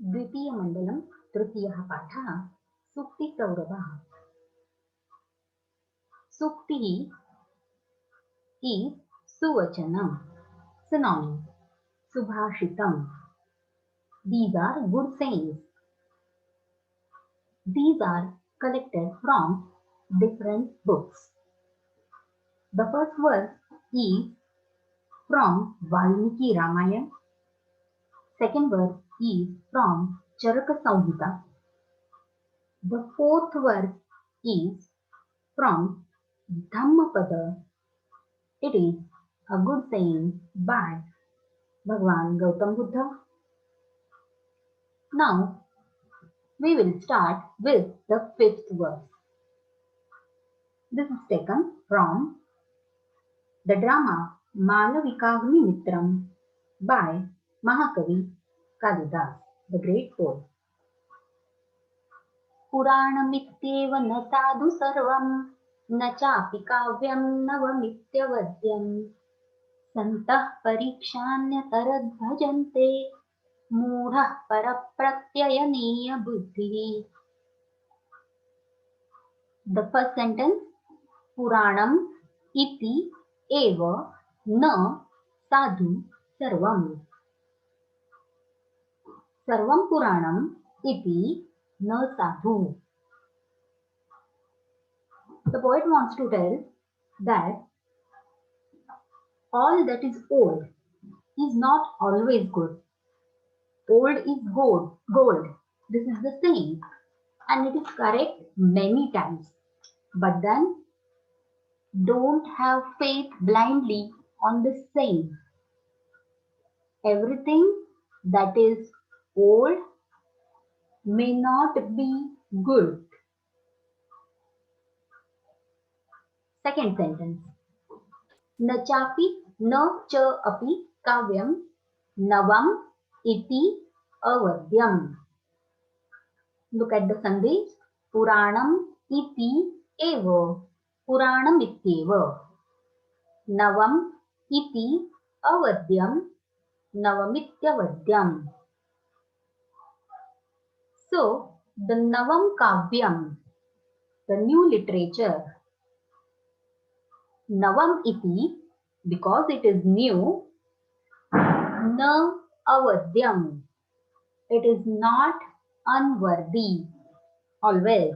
द्वितीयमण्डलं तृतीयः पाठः सूक्तिसौरभः. Sukti is suvachanam, synonym, subhashitam. These are good sayings. These are collected from different books. The first verse is from Valmiki Ramayana. Second verse is from Charaka Samhita. The fourth verse is from Dhammapada. It is a good saying by Bhagwan Gautam Buddha. Now we will start with the fifth verse. This is taken from the drama Malavikagni Mitram by Mahakavi Kalidas, the great poet. पुराणमित्येव न साधु सर्वं न चापि काव्यं नवमित्यवद्यं सन्तः परीक्षान्यतरद्भजन्ते मूढः परप्रत्ययनीय बुद्धिः. The first sentence, पुराणम् इति एव न साधु सर्वं. सर्वं पुराणम् इति न sadhu. The poet wants to tell that all that is old is not always good. Old is gold. This is the saying, and it is correct many times. But then don't have faith blindly on this saying. Everything that is old may not be good. Second sentence. न चापि न च अपि काव्यं नवम इति अवद्यम. Look at the sandhi. पुराणम इति एव. पुराणम इत्येव. नवम इति अवद्यम. नवमित्यवद्यम. So the Navam Kavyam, the new literature, Navam iti, because it is new, na avadyam, it is not unworthy. Always.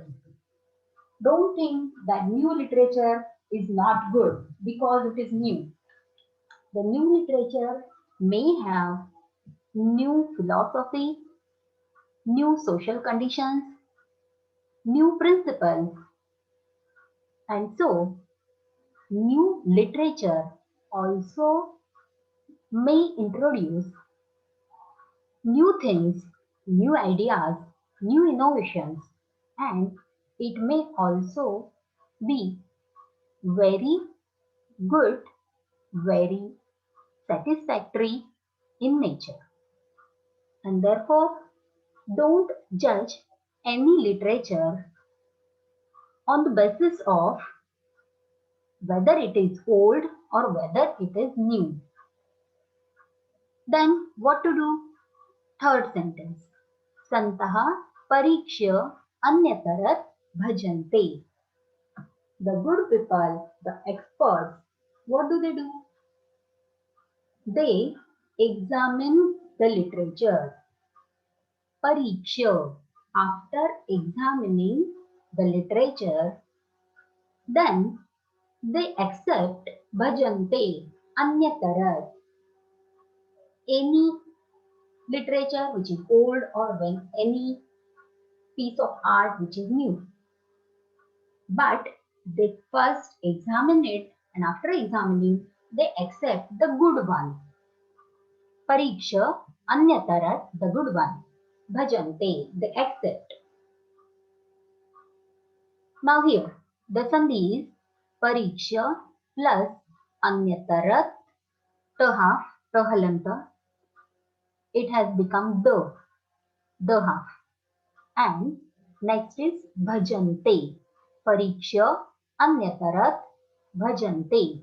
Don't think that new literature is not good because it is new. The new literature may have new philosophy, new social conditions, new principles, and so new literature also may introduce new things, new ideas, new innovations, and it may also be very good, very satisfactory in nature. And therefore, don't judge any literature on the basis of whether it is old or whether it is new. Then what to do? Third sentence. Santaha parikshya anyatarat bhajante. The good people, the experts, what do? They examine the literature. Pariksha. After examining the literature, then they accept bhajante anyatarat. Any literature which is old or when any piece of art which is new. But they first examine it, and after examining they accept the good one. Pariksha anyatarat, the good one. Bhajante, they accept. Now here the sandhi is pariksha plus anyatarat, half, halanta. It has become the half. And next is bhajante. Pariksha anyatarat bhajante.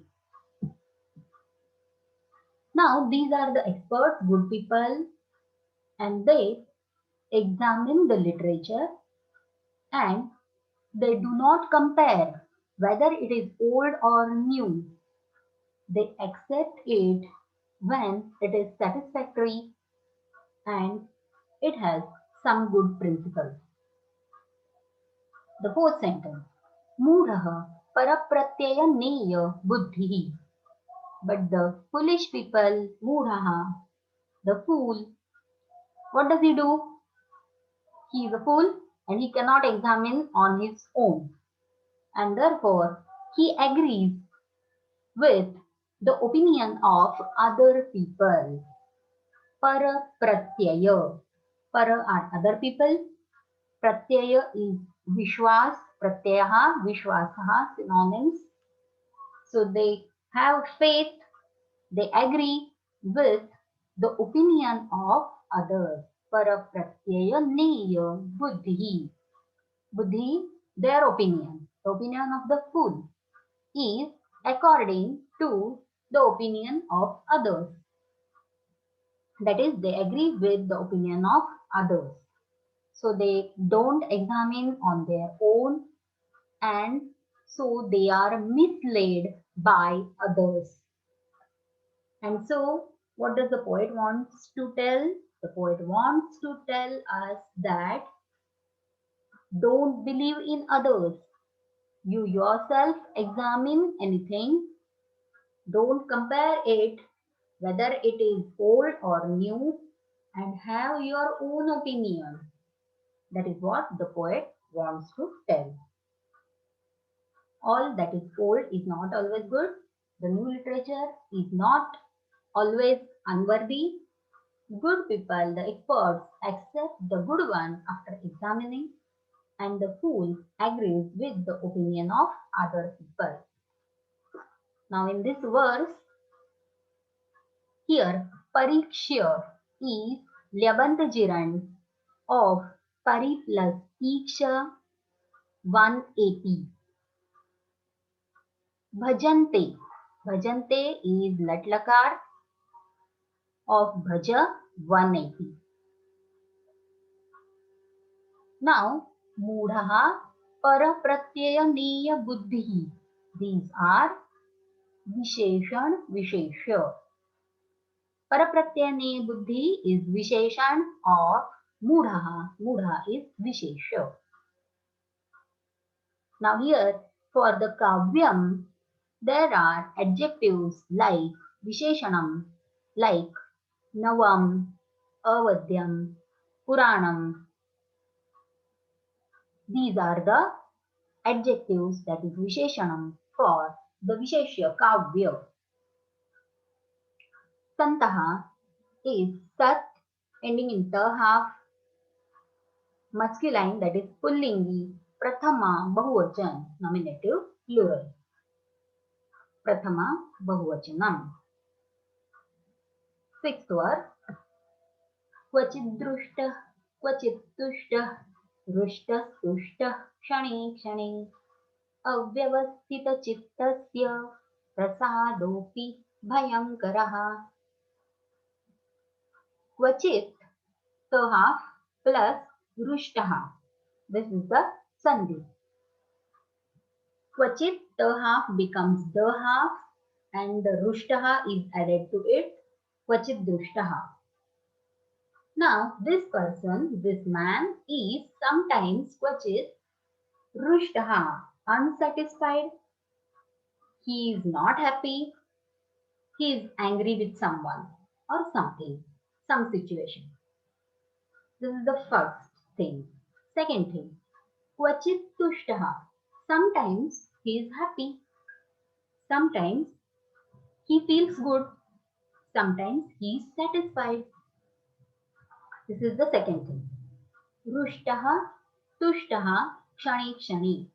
Now these are the experts, good people, and they examine the literature and they do not compare whether it is old or new. They accept it when it is satisfactory and it has some good principles. The fourth sentence. Mudhaha parapratyaya neya buddhihi. But the foolish people, mudhaha, the fool, what does he do? He is a fool and he cannot examine on his own. And therefore, he agrees with the opinion of other people. Parapratyaya. Para are other people. Pratyaya is Vishwas, Pratyaha, Vishwasaha, synonyms. So they have faith, they agree with the opinion of others. Parapratyaya neya buddhi. Buddhi, their opinion. The opinion of the fool is according to the opinion of others. That is, they agree with the opinion of others. So they don't examine on their own and so they are misled by others. And so what does the poet wants to tell? The poet wants to tell us that don't believe in others. You yourself examine anything. Don't compare it whether it is old or new and have your own opinion. That is what the poet wants to tell. All that is old is not always good. The new literature is not always unworthy. Good people, the experts, accept the good one after examining, and the fool agrees with the opinion of other people. Now in this verse, here Parikshya is Lyabant gerund of Pari plus Iksha 1 AP. Bhajante. Bhajante is Latlakar of Bhaja 180. Now, Mudhaha Parapratyaya Buddhihi. These are Visheshan Vishesha. Parapratyaya Buddhi is Visheshan of Mudhaha. Mudha is Vishesha. Now here, for the Kavyam, there are adjectives like Visheshanam, like Navam, Avadyam, Puranam. These are the adjectives, that is Visheshanam, for the Visheshya Kavya. Santaha is Sat ending in ta half, masculine, that is Pullingi, Prathama Bahuvachan, nominative plural. Prathama Bahuvachanam. Sixth verse. Kvachid drushta, kvachid tushta, rushta tushta, kshani kshani, avyavasthita chittasya, prasadopi bhayankaraha. Kvachit, the half, plus rushtaha. This is the sandhi. Kvachit, the half becomes the half and the rushtaha is added to it. Kvachit drushtaha. Now, this person, this man is sometimes kvachit rushtaha, unsatisfied. He is not happy. He is angry with someone or something, some situation. This is the first thing. Second thing, kvachit tushtaha. Sometimes he is happy. Sometimes he feels good. Sometimes he is satisfied. This is the second thing. Rushtaha, tushtaha, kshani kshani.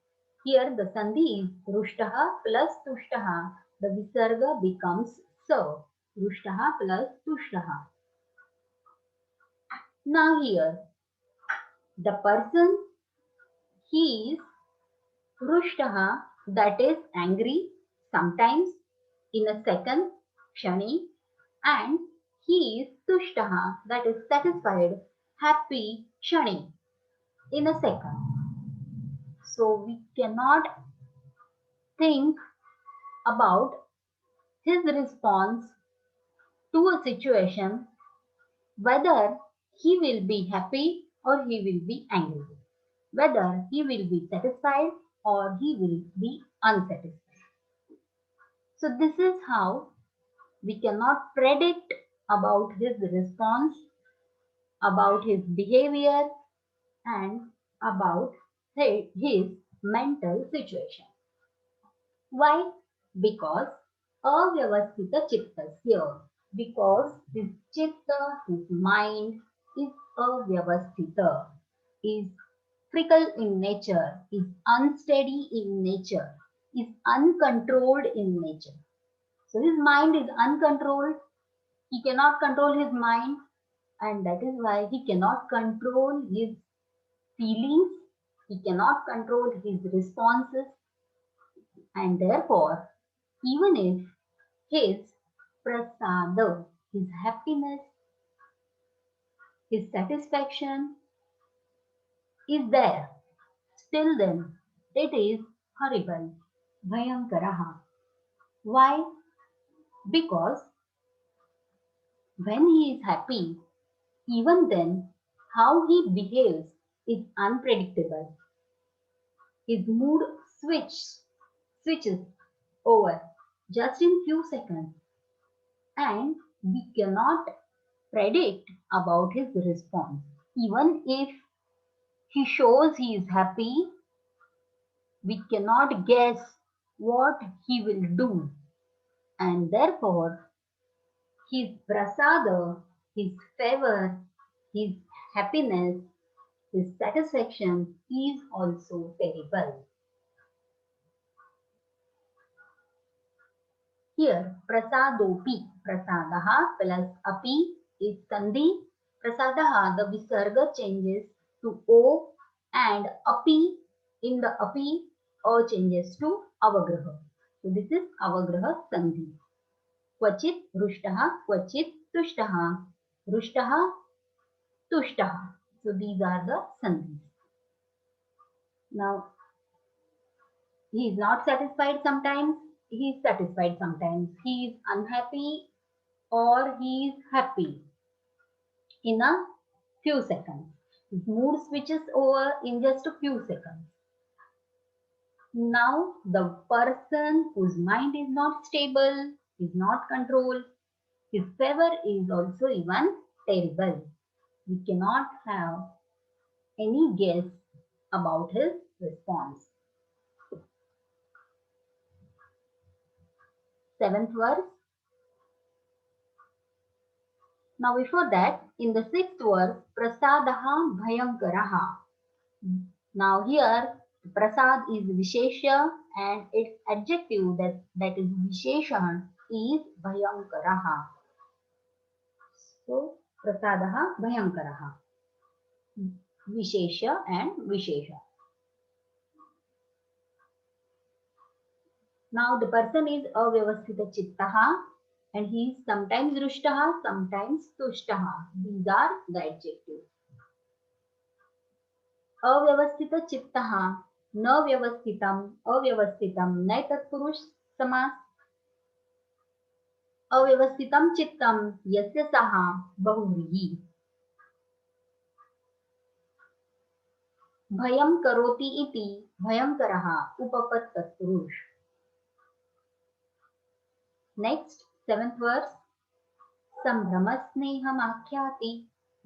Here the sandhi is rushtaha plus tushtaha. The visarga becomes sa. Rushtaha plus tushtaha. Now here, the person, he is rushtaha, that is angry, sometimes in a second, kshani, and he is tushtaha, that is satisfied happy shani in a second. So we cannot think about his response to a situation, whether he will be happy or he will be angry, whether he will be satisfied or he will be unsatisfied. So this is how we cannot predict about his response, about his behavior, and about his mental situation. Why? Because avyavasthita chittasya. Because his chitta, his mind is avyavasthita, is fickle in nature, is unsteady in nature, is uncontrolled in nature. So his mind is uncontrolled. He cannot control his mind, and that is why he cannot control his feelings. He cannot control his responses, and therefore, even if his prasada, his happiness, his satisfaction is there, still then it is horrible, bhayankaraha. Why? Because when he is happy, even then how he behaves is unpredictable. His mood switches over just in few seconds, and we cannot predict about his response. Even if he shows he is happy, we cannot guess what he will do, and therefore his prasada, his favor, his happiness, his satisfaction is also terrible. Here, prasadopi, prasadaha plus api is sandhi. Prasadaha, the visarga changes to o, and api, in the api, o changes to avagraha. So this is avagraha sandhi. Kvachit rushtaha, kvachit tushtaha, rushtaha tushtaha. So these are the sandhis. Now, he is not satisfied sometimes, he is satisfied sometimes. He is unhappy or he is happy in a few seconds. His mood switches over in just a few seconds. Now, the person whose mind is not stable, is not controlled, his favor is also even terrible. We cannot have any guess about his response. Seventh verse. Now before that, in the sixth verse, prasadaha bhayankaraha. Now here, prasad is vishesha and its adjective that is visheshan is bhayankaraha. So prasadaha bhayankaraha. Vishesha and vishesha. Now the person is avyavasthita chittaha and he is sometimes rushtaha, sometimes tushtaha. These are the adjectives. अव्यवस्थित चित्तः न व्यवस्थितम् अव्यवस्थितं नैतत्पुरुष समास अव्यवस्थितं चित्तं यस्य सः बहुव्रीहि भयं करोति इति भयंकरः उपपत् तत्पुरुष. Next seventh verse. संभ्रम स्नेहमाख्याति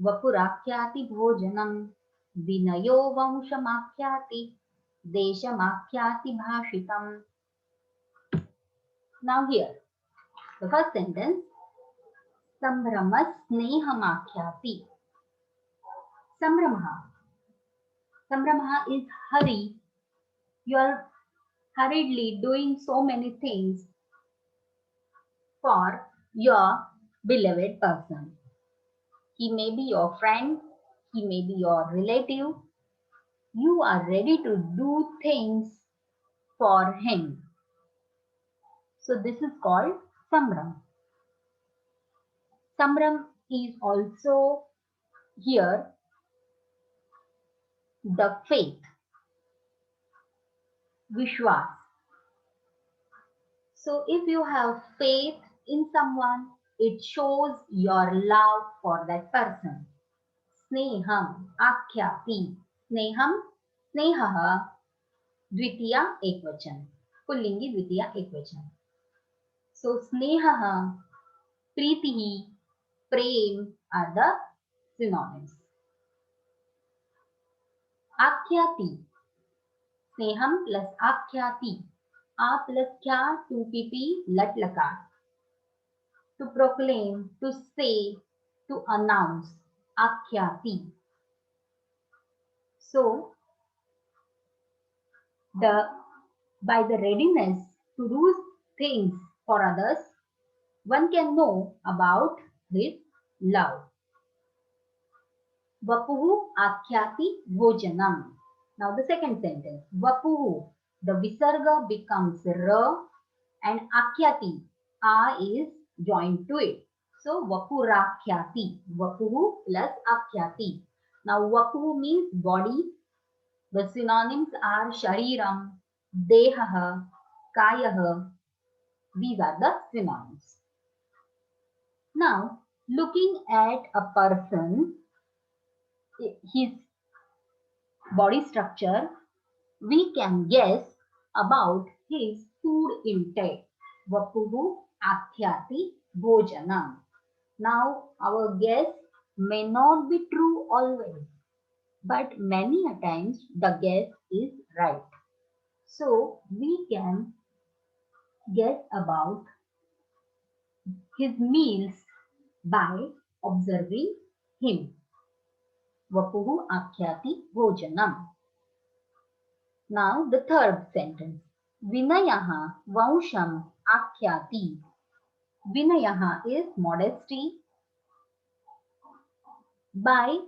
वपुराख्याति भोजनम् विनयो वंशमाख्याति देशमाख्याति भाषितम्. Now here, the first sentence, Sambrama Snehamakhyati. Sambrama. Sambrama is hurry. You are hurriedly doing so many things for your beloved person. He may be your friend, he may be your relative. You are ready to do things for him. So this is called Sambram. Sambram is also here the faith, Vishwas. So if you have faith in someone, it shows your love for that person. Sneham, Akhyati. Sneham, Snehaha, Dvitiya Ekvachan. Pullingi Dvitiya Ekvachan. So Snehaha, Pritihi, Prem are the synonyms. Akhyati. Sneham plus Akhyati. A plus Kya, 2pp, Lat Lakar. To proclaim, to say, to announce, Akhyati. So, by the readiness to do things for others, one can know about his love. Vapuhu akhyati bhojanam. Now the second sentence. Vapuhu, the visarga becomes ra and akhyati, a is joined to it. So vapurakhyati, vapuhu plus akhyati. Now vapuhu means body. The synonyms are shariram, dehaha, kayaha. These are the synonyms. Now, looking at a person, his body structure, we can guess about his food intake. Vapuhu akhyati bhojanam. Now, our guess may not be true always, but many a times the guess is right. So, we can guess about his meals by observing him. Vapuhu akhyati bhojanam. Now the third sentence. Vinayaha vansham akhyati. Vinayaha is modesty. By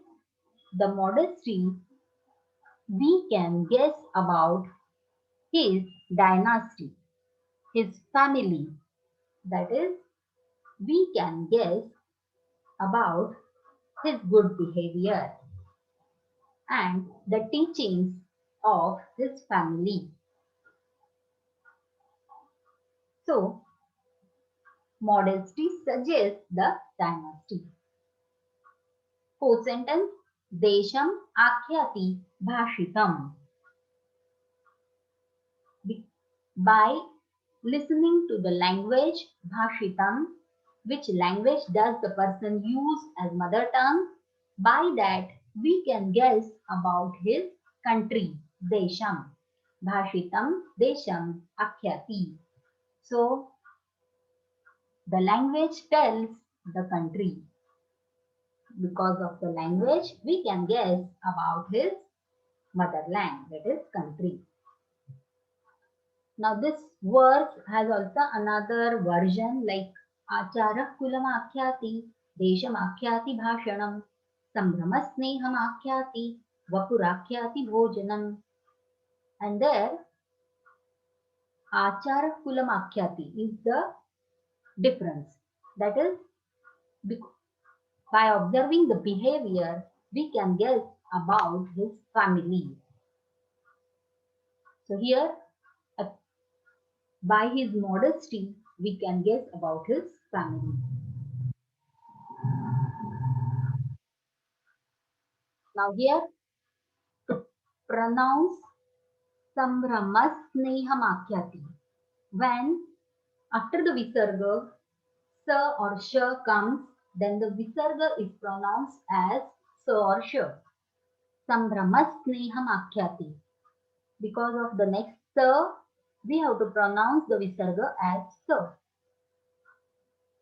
the modesty, we can guess about his dynasty, his family. That is, we can guess about his good behavior and the teachings of his family. So, modesty suggests the dynasty. Fourth sentence, Desham akhyati bhashitam. By listening to the language bhashitam, which language does the person use as mother tongue, by that we can guess about his country, Desham. Bhashitam, Desham, akhyati. So, the language tells the country. Because of the language, we can guess about his motherland, that is country. Now this verse has also another version like Acharah kulam akhyati, desham akhyati bhashanam, sambhramasneham akhyati, vapurakhyati bhojanam. And there Acharah kulam akhyati is the difference. That is, by observing the behavior, we can guess about his family. So here, by his modesty, we can guess about his family. Now here, to pronounce Sambhramasnehamakyati, when after the Visarga, Sa or Sha comes, then the Visarga is pronounced as Sa or Sha. Sambhramasnehamakyati. Because of the next Sa, we have to pronounce the Visarga as Sa.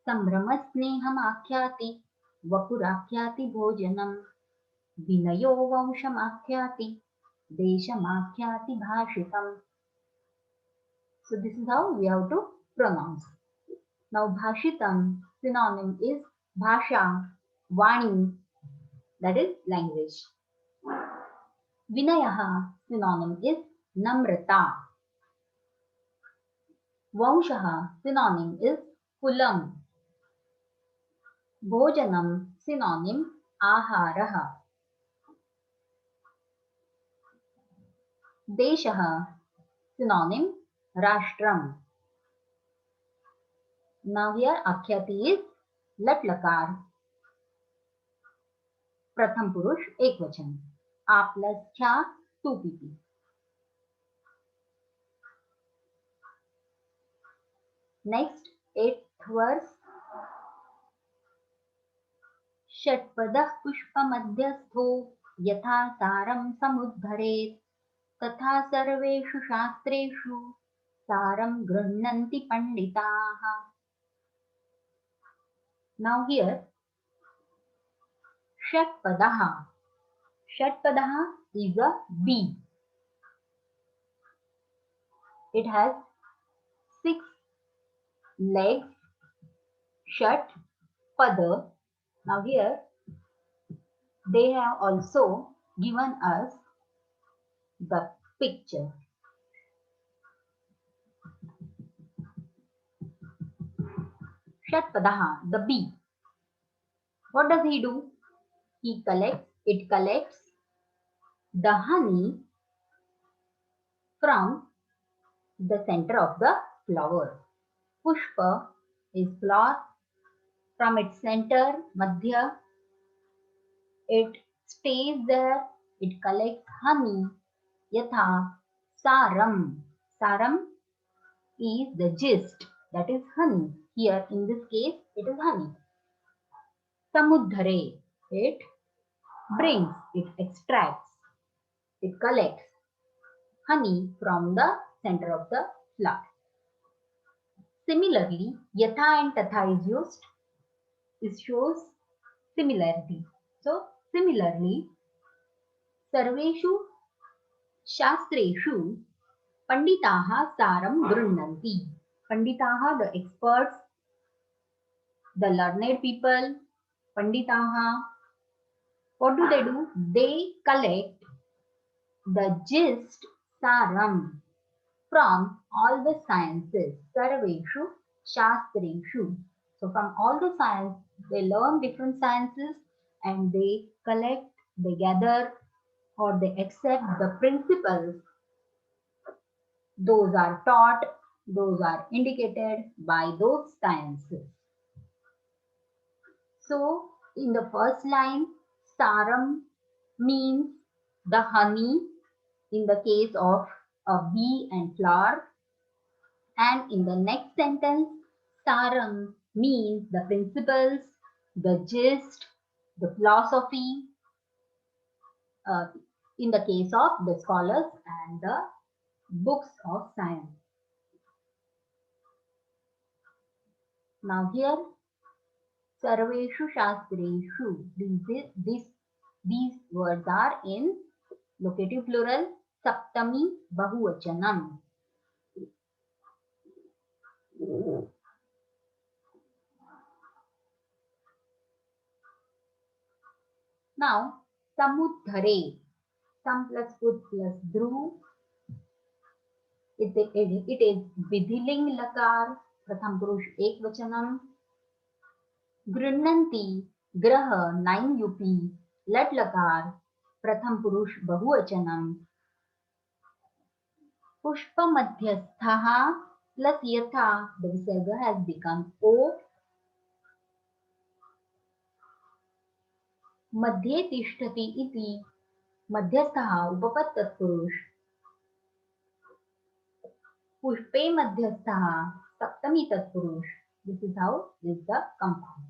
Sambhramasnehamakyati, Vapurakyati bhojanam. Vinayo vanshamakyati, deshamakyati bhashitam. So this is how we have to pronounce. Now bhashitam synonym is bhasha, vani, that is language. Vinayaha synonym is namrata. Vanshaha synonym is kulam. Bhojanam synonym aharaha. Deshah, synonym Rashtram. Now here Akhyati is Lat Lakar. Pratham Purush Ekvachan. A plus Kya 2 pp. Next, 8th verse. षट्पदः पुष्पमध्यस्थो यथा सारं समुद्धरेत् तथा सर्वेषु शास्त्रेषु सारं गृह्णन्ति पंडिताः. Now here षट्पदः. षट्पदः is a bee. It has 6 legs. Shat pada. Now here they have also given us the picture. Shatpadaha, the bee. What does he do? It collects the honey from the center of the flower. Pushpa is flower. From its center, Madhya, it stays there. It collects honey. Yatha saram. Saram is the gist, that is honey. Here in this case it is honey. Samuddhare, it brings, it extracts, it collects honey from the center of the flower. Similarly, yatha and tatha is used. It shows similarity. So similarly, sarveshu shastreshu panditaha saram grunnanti. Panditaha, the experts, the learned people, panditaha, what do? They collect the gist, saram, from all the sciences, sarveshu shastreshu. So from all the science, they learn different sciences and they collect, they gather, or they accept the principles. Those are taught, those are indicated by those sciences. So in the first line, saram means the honey in the case of a bee and flower, and in the next sentence, saram means the principles, the gist, the philosophy uh, in the case of the scholars and the books of science. Now here, sarveshu shastreshu, these words are in locative plural, saptami bahuvachanam. Now, samuddhare, sam plus ud plus dhru. It is vidhiling lakar, pratham purush ekvachanam. Grunnanti, graha 9 up, lat lakar, pratham purush bahuvachanam. Pushpa madhyasthaha plus yatha, the visarga has become o. Madhye tishtati iti, madhyasthaha upapat tatpurush. Pushpe madhyasthaha saptami tatpurush. This is how is the compound.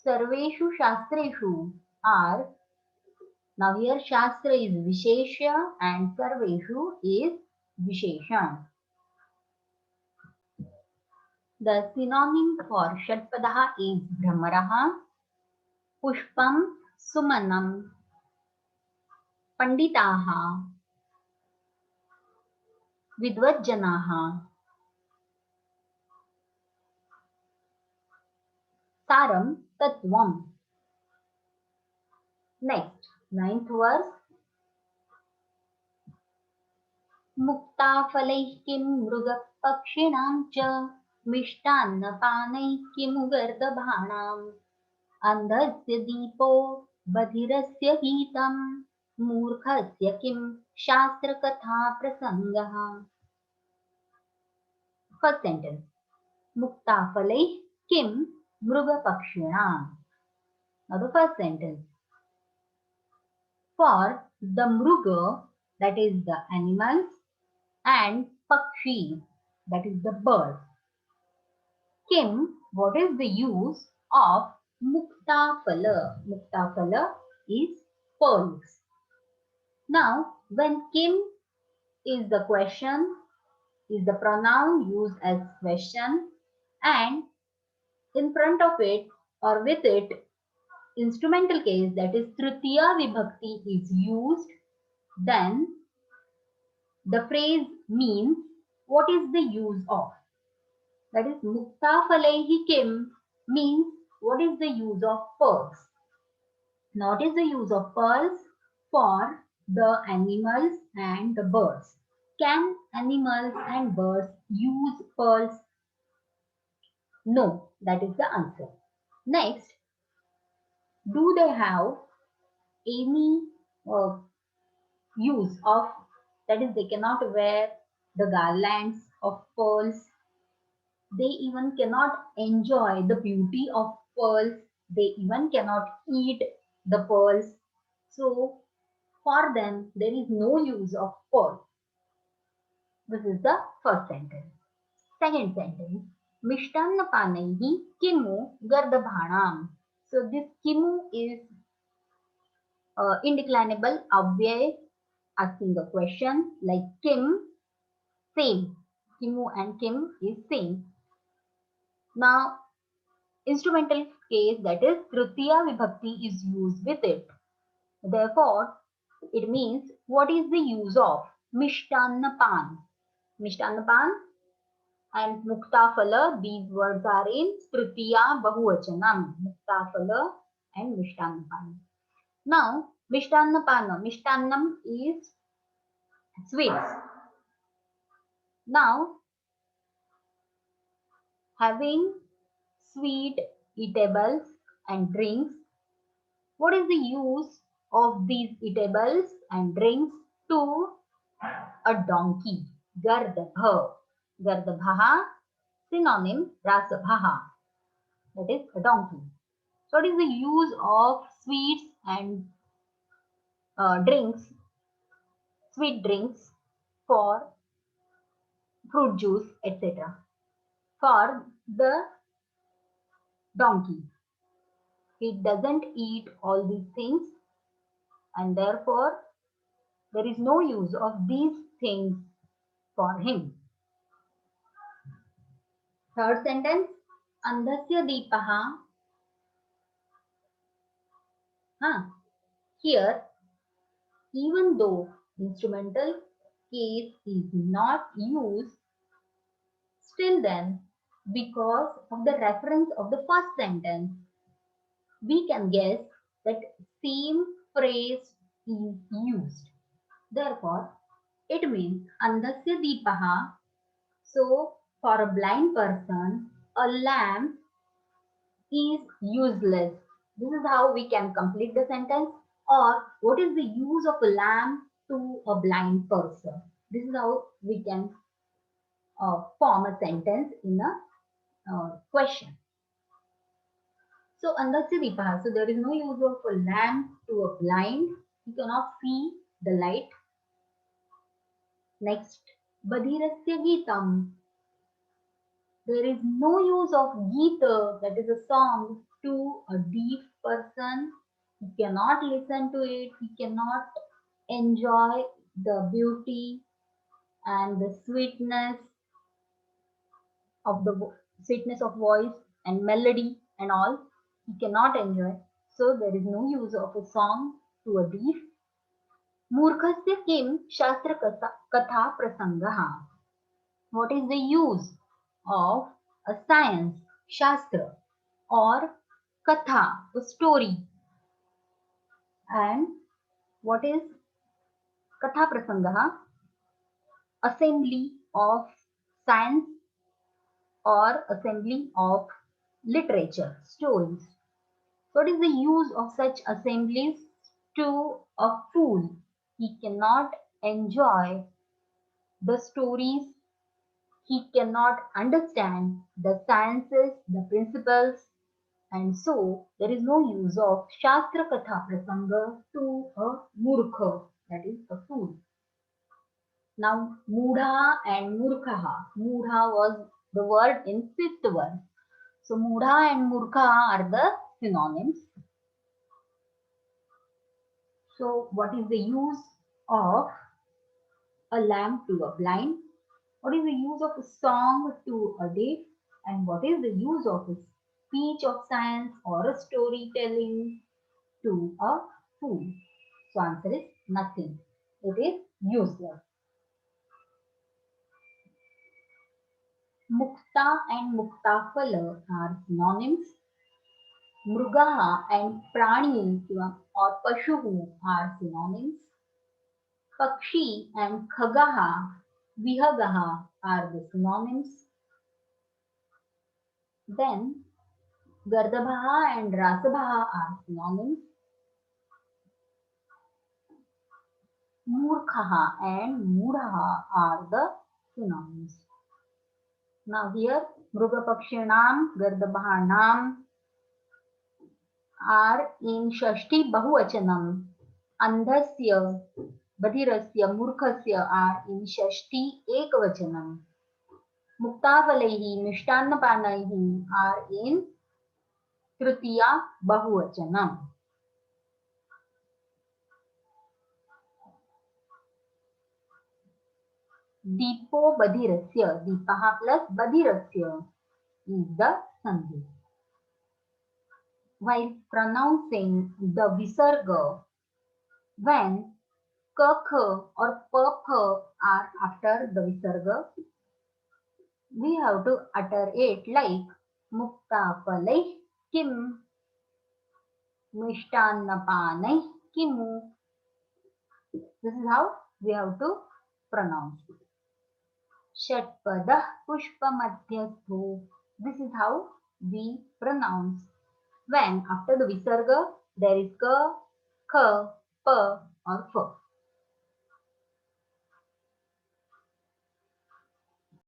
Sarveshu shastreshu are, now here shastra is visheshya and sarveshu is visheshan. The synonym for shatpadaha is brahmaraha, pushpam, sumanam, panditaha, vidvajjanaha, saram, tattvam. Next, 9th verse. Mukta falaih kim mruga pakshinam cha मिष्टान्नपानैः किमु गर्दभाणाम् अन्धस्य दीपो बधिरस्य गीतम् मूर्खस्य किं शास्त्रकथा प्रसङ्गः. First sentence. मुक्ताफलैः किं मृगपक्षिणाम्. Now the first sentence. For the mruga, that is the animals, and pakshi, that is the birds. Kim, what is the use of muktafala? Muktafala is pearls. Now, when Kim is the question, is the pronoun used as question, and in front of it or with it, instrumental case, that is Tritiya Vibhakti is used, then the phrase means what is the use of. That is Mukta Falehi Kim means what is the use of pearls. What is the use of pearls for the animals and the birds? Can animals and birds use pearls? No, that is the answer. Next, do they have any uh, use of, that is they cannot wear the garlands of pearls, they even cannot enjoy the beauty of pearls, they even cannot eat the pearls, so for them there is no use of pearl. This is the first sentence. Second sentence, Mishtanna panaihi kimu gardabhanam. So this kimu is indeclinable avyay, asking a question like kim, same. Kimu and kim is same. Now, instrumental case, that is Tritiya Vibhakti is used with it. Therefore, it means what is the use of Mishtanna Pan. Mishtanna Pan and Muktafala, these words are in Tritiya Bahuvachanam. Muktafala and Mishtanna Pan. Now, Mishtanna Pana. Mishtannam is sweets. Now, having sweet eatables and drinks, what is the use of these eatables and drinks to a donkey? Gardabha. Gardabha, synonym Rasabha. That is a donkey. So what is the use of sweets and drinks, sweet drinks for fruit juice, etc. for the donkey? He doesn't eat all these things, and therefore there is no use of these things for him. Third sentence, Andhasya Deepaha. Here, even though instrumental case is not used, still then, because of the reference of the first sentence, we can guess that same phrase is used. Therefore, it means Andhasya Deepaha. So, for a blind person, a lamp is useless. This is how we can complete the sentence. Or what is the use of a lamp to a blind person? This is how we can form a sentence in a question. So, Andasya Vipaha. So, there is no use of a lamp to a blind. He cannot see the light. Next, Badhirasya Geetam. There is no use of Gita, that is a song, to a deaf person. He cannot listen to it. He cannot enjoy the beauty and the sweetness of voice and melody and all. He cannot enjoy. So there is no use of a song to a deaf. Murkhasya kim shastra katha prasangaha. What is the use of a science, shastra, or katha, a story? And what is katha prasangaha? Assembly of science or assembly of literature, stories. What is the use of such assemblies? To a fool, he cannot enjoy the stories, he cannot understand the sciences, the principles, and so there is no use of Shastra Katha Prasanga to a Murkha, that is a fool. Now, Mudha and Murkha. Mudha was the word in fifth verse. So, Mudha and Murkha are the synonyms. So, what is the use of a lamp to a blind? What is the use of a song to a deaf? And what is the use of a speech of science or a storytelling to a fool? So, answer is nothing. It is useless. Mukta and Muktafala are synonyms. Mrugaha and Prani or Pashuhu are synonyms. Pakshi and Khagaha, Vihagaha are the synonyms. Then Gardabhaha and Rasabhaha are synonyms. Murkhaha and Mudhaha are the synonyms. Now here Mrugapakshinam, Gardabhanam are in Shashti Bahuvachanam. Andhasya, Badhirasya, Murkhasya are in Shashti Ekavachanam. Muktavalaihi, Mishtannapanahi are in Tritiya Bahuvachanam. Deepo Badhirasya, Deepaha plus Badhirasya is the Sandhi. While pronouncing the Visarga, when Kakha or Papha are after the Visarga, we have to utter it like Muktapalai Kim, Mishtannapanai Kimu. This is how we have to pronounce it. Shatpadah Pushpamadhyastho. This is how we pronounce. When after the Visarga there is Ka, Kha, Pa or Fa.